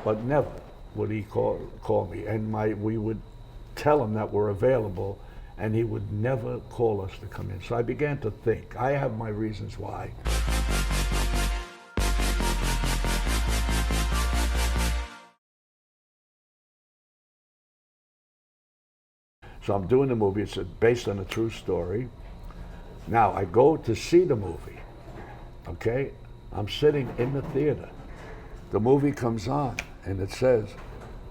but never would he call me. And we would tell him that we're available, and he would never call us to come in. So I began to think. I have my reasons why. So I'm doing the movie. It's based on a true story. Now I go to see the movie. Okay, I'm sitting in the theater. The movie comes on, and it says,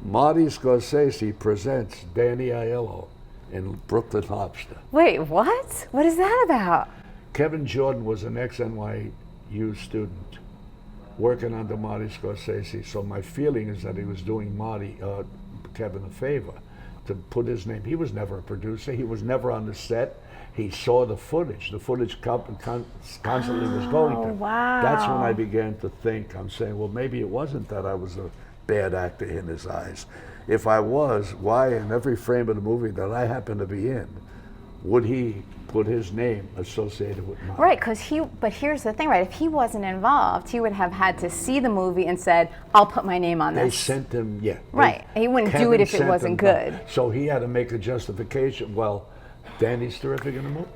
Marty Scorsese presents Danny Aiello in Brooklyn Lobster. Wait, what? What is that about? Kevin Jordan was an ex-NYU student working under Marty Scorsese, so my feeling is that he was doing Kevin a favor to put his name. He was never a producer. He was never on the set. He saw the footage. The footage constantly was going to. Wow. That's when I began to think. I'm saying, well, maybe it wasn't that I was a bad actor in his eyes. If I was, why in every frame of the movie that I happen to be in, would he put his name associated with mine? Right, but here's the thing, right? If he wasn't involved, he would have had to see the movie and said, I'll put my name on this. They sent him, yeah. Right, he wouldn't do it if it wasn't good. So he had to make a justification. Well, Danny's terrific in the movie.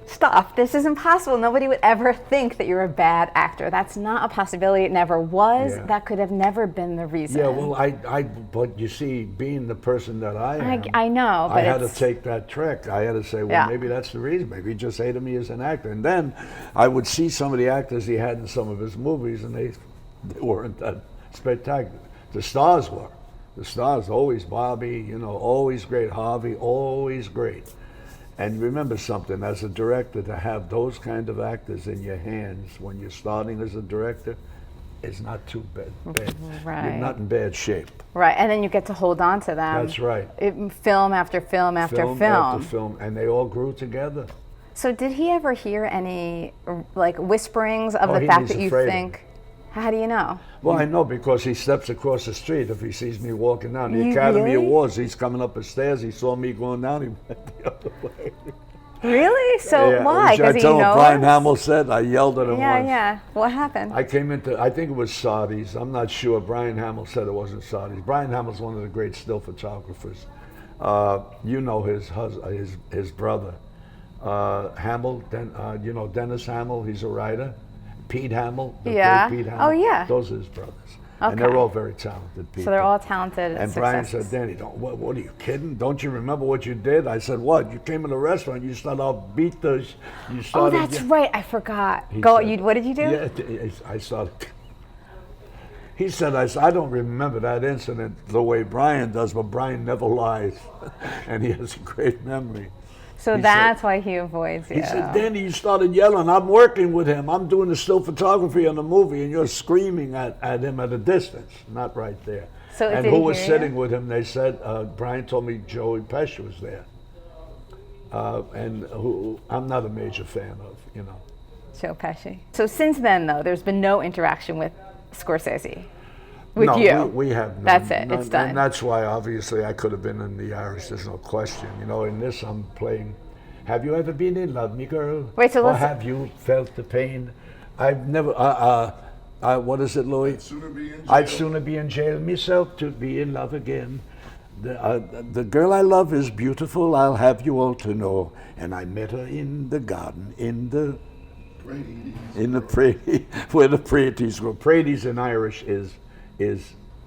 Stop, this is impossible. Nobody would ever think that you're a bad actor. That's not a possibility. It never was. Yeah. That could have never been the reason. Yeah, well, but you see, being the person that I am, I know, but I had to take that trick. I had to say, well, maybe that's the reason. Maybe he just hated me as an actor. And then I would see some of the actors he had in some of his movies, and they weren't that spectacular. The stars were. The stars, always Bobby, always great. Harvey, always great. And remember something, as a director, to have those kind of actors in your hands when you're starting as a director is not too bad. Right. You're not in bad shape. Right, and then you get to hold on to them. That's right. Film after film after film. Film after film, and they all grew together. So did he ever hear any whisperings of the fact that you think? How do you know? Well, I know because he steps across the street if he sees me walking down. The Academy Awards, he's coming up the stairs, he saw me going down, he went the other way. Really? So why? Because he knows? Brian Hamill said, I yelled at him once. Yeah. What happened? I came into, I think it was Sardi's, I'm not sure. Brian Hamill said it wasn't Sardi's. Brian Hamill's one of the great still photographers. You know his brother. Hamill, Dennis Hamill, he's a writer. Pete Hamill, great Pete Hamill. Oh, yeah. Those are his brothers. Okay. And they're all very talented people. So they're all talented. And Brian said, Danny, what are you kidding? Don't you remember what you did? I said, what? You came in the restaurant, you started off beat the, you started. Oh, that's right, I forgot. What did you do? Yeah, I started. He said, I don't remember that incident the way Brian does, but Brian never lies. And he has a great memory. So that's why he avoids you. He said, Danny, you started yelling. I'm working with him. I'm doing the still photography on the movie, and you're screaming at him at a distance, not right there. So and who was sitting with him? They said, Brian told me Joey Pesci was there. And who I'm not a major fan of, Joe Pesci. So since then, though, there's been no interaction with Scorsese. With you. No, we have none. That's it. It's done. And that's why, obviously, I could have been in The Irish. There's no question. In this, I'm playing. Have you ever been in love, me girl? Wait, so or have you felt the pain? I've never. What is it, Louis? I'd sooner be in jail myself to be in love again. The girl I love is beautiful. I'll have you all to know. And I met her in the garden, where the praties grow. Praties in Irish is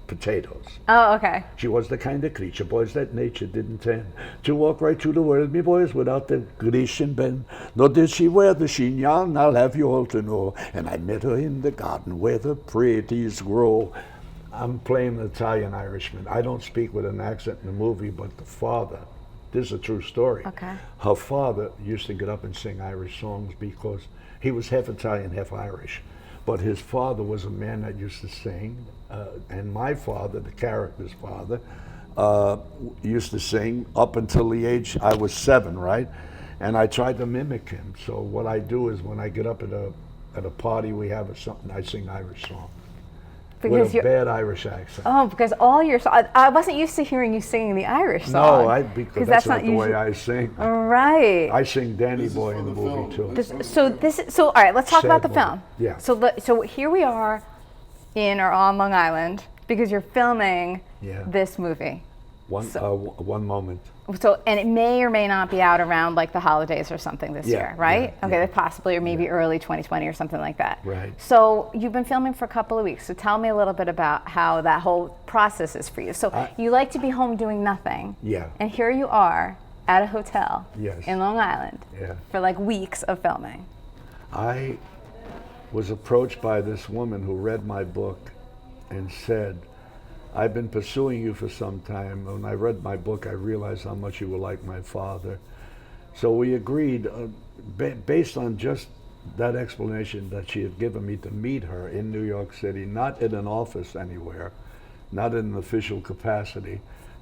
potatoes. Oh, okay. She was the kind of creature, boys, that nature didn't tend to walk right through the world, me boys, without the Grecian bend. Nor did she wear the chignon, I'll have you all to know. And I met her in the garden where the praties grow. I'm playing an Italian Irishman. I don't speak with an accent in the movie, but the father, this is a true story. Okay. Her father used to get up and sing Irish songs because he was half Italian, half Irish. But his father was a man that used to sing, and my father, the character's father, used to sing up until the age I was 7, right? And I tried to mimic him. So what I do is when I get up at a party we have or something, I sing Irish songs. With a bad Irish accent. Oh, because all your songs, I wasn't used to hearing you singing the Irish song. No, because that's not the way I sing. Right. I sing Danny Boy in the movie too. So all right, let's talk about the film. Yeah. So here we are on Long Island because you're filming Yeah. this movie. One moment. So, and it may or may not be out around like the holidays or something this year, right? Yeah, okay, yeah. Possibly, or maybe early 2020 or something like that. Right. So you've been filming for a couple of weeks. So tell me a little bit about how that whole process is for you. So you like to be home doing nothing. Yeah. And here you are at a hotel Yes. in Long Island Yeah. for like weeks of filming. I was approached by this woman who read my book and said, I've been pursuing you for some time. When I read my book, I realized how much you were like my father. So we agreed, based on just that explanation that she had given me, to meet her in New York City, not in an office anywhere, not in an official capacity,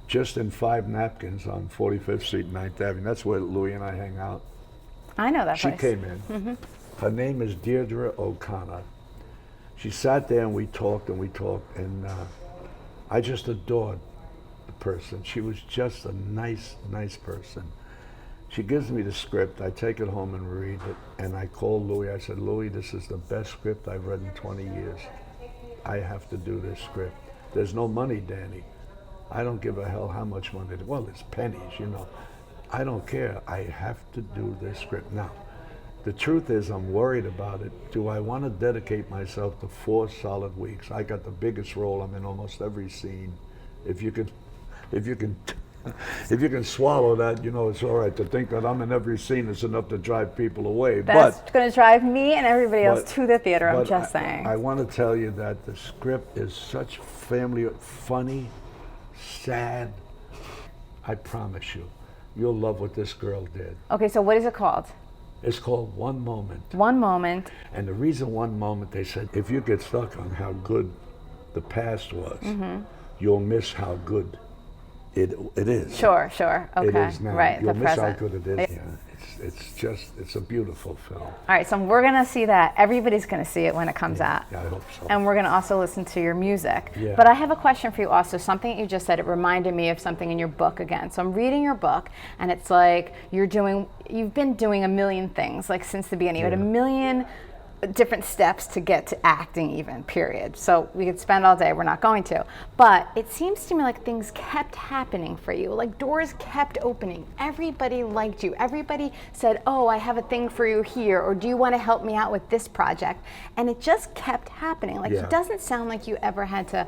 just in 5 Napkins on 45th Street and 9th Avenue. That's where Louis and I hang out. I know that She place. came in. Her name is Deirdre O'Connor. She sat there and we talked, and I just adored the person. She was just a nice, nice person. She gives me the script. I take it home and read it, and I call Louis. I said, Louis, this is the best script I've read in 20 years. I have to do this script. There's no money, Danny. I don't give a hell how much money. Well, it's pennies, you know. I don't care. I have to do this script. Now, the truth is I'm worried about it. Do I want to dedicate myself to 4 solid weeks? I got the biggest role. I'm in almost every scene. If you can swallow that, you know, it's all right. To think that I'm in every scene is enough to drive people away. That's going to drive me and everybody else but- to the theater, I'm but just saying. I want to tell you that the script is such family, funny, sad. I promise you, you'll love what this girl did. Okay, so what is it called? It's called One Moment. One Moment. And the reason One Moment, they said, if you get stuck on how good the past was, you'll miss how good it is. Sure. Okay. It is now. Right, You'll the miss present. how good it is. Yeah, it's a beautiful film. All right, so we're going to see that. Everybody's going to see it when it comes out. Yeah, I hope so. And we're going to also listen to your music. Yeah. But I have a question for you also. Something you just said, it reminded me of something in your book again. So I'm reading your book, and it's like you've been doing a million things, like since the beginning. You had a million different steps to get to acting even, period. So we could spend all day, we're not going to. But it seems to me like things kept happening for you, like doors kept opening. Everybody liked you. Everybody said, oh, I have a thing for you here, or do you want to help me out with this project? And it just kept happening. Like Yeah. it doesn't sound like you ever had to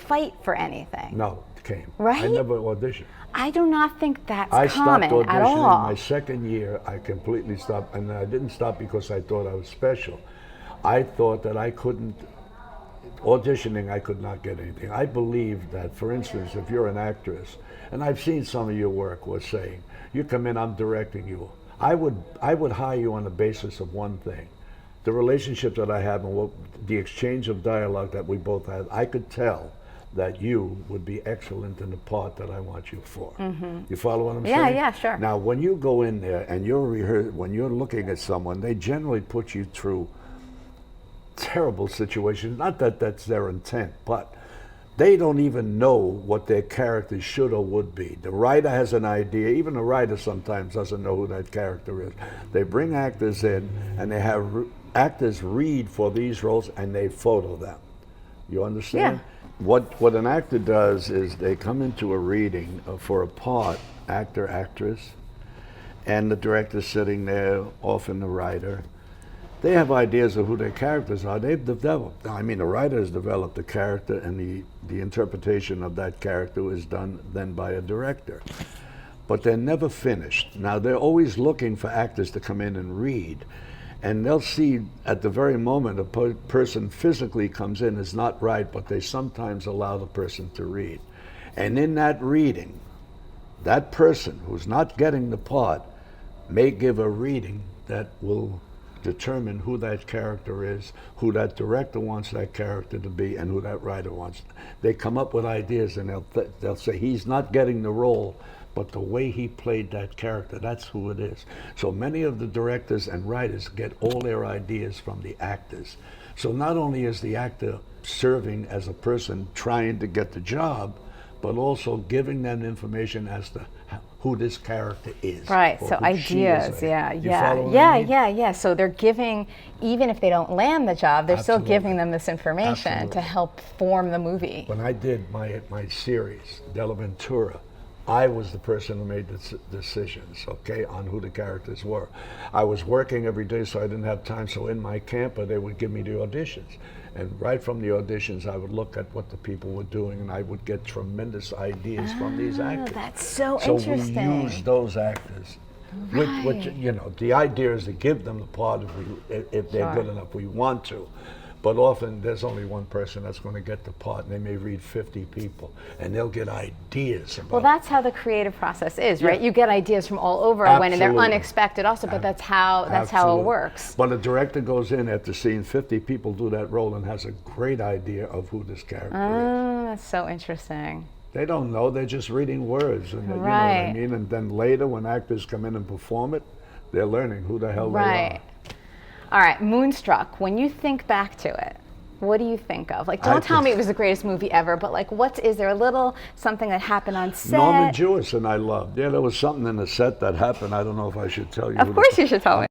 fight for anything. No, it came. Right? I never auditioned. I do not think that's I stopped common auditioning at all. my second year. I completely stopped, and I didn't stop because I thought I was special. I thought that I couldn't, auditioning, I could not get anything. I believe that, for instance, if you're an actress, and I've seen some of your work, was saying, you come in, I'm directing you. I would hire you on the basis of one thing. The relationship that I have and the exchange of dialogue that we both had, I could tell that you would be excellent in the part that I want you for. You follow what I'm saying? Yeah, sure. Now, when you go in there and when you're looking at someone, they generally put you through terrible situations. Not that that's their intent, but they don't even know what their character should or would be. The writer has an idea. Even the writer sometimes doesn't know who that character is. They bring actors in, and they have actors read for these roles, and they photo them. You understand? Yeah. What an actor does is they come into a reading for a part, actor, actress, and the director's sitting there, often the writer. They have ideas of who their characters are. They've developed. I mean, the writer has developed the character, and the interpretation of that character is done then by a director. But they're never finished. Now, they're always looking for actors to come in and read. And they'll see at the very moment a person physically comes in is not right, but they sometimes allow the person to read. And in that reading, that person who's not getting the part may give a reading that will determine who that character is, who that director wants that character to be, and who that writer wants. They come up with ideas, and they'll say, he's not getting the role, but the way he played that character, that's who it is. So many of the directors and writers get all their ideas from the actors. So not only is the actor serving as a person trying to get the job, but also giving them information as to who this character is. Right, or so who she is. ideas, yeah, You yeah, follow what I mean? yeah. So they're giving, even if they don't land the job, they're still Absolutely. giving them this information Absolutely. to help form the movie. When I did my series, Della Ventura, I was the person who made the decisions, okay, on who the characters were. I was working every day, so I didn't have time. So in my camper, they would give me the auditions. And right from the auditions, I would look at what the people were doing, and I would get tremendous ideas from these actors. That's so So interesting. we use those actors. Which, you know, the idea is to give them the part if they're Sure. good enough, we want to. But often there's only one person that's going to get the part, and they may read 50 people, and they'll get ideas about. Well, that's how the creative process is, right? Yeah. You get ideas from all over when they're Absolutely. unexpected also, but that's how it Absolutely. works. But a director goes in after seeing 50 people do that role and has a great idea of who this character is. That's so interesting. They don't know, they're just reading words, and you know what I Right. mean? And then later, when actors come in and perform it, they're learning who the hell Right. they are. All right, Moonstruck, when you think back to it, what do you think of? Like, I don't tell think- me it was the greatest movie ever, but like, is there a little something that happened on set? Norman Jewison I loved. Yeah, there was something in the set that happened. I don't know if I should tell you. Of course you should tell me.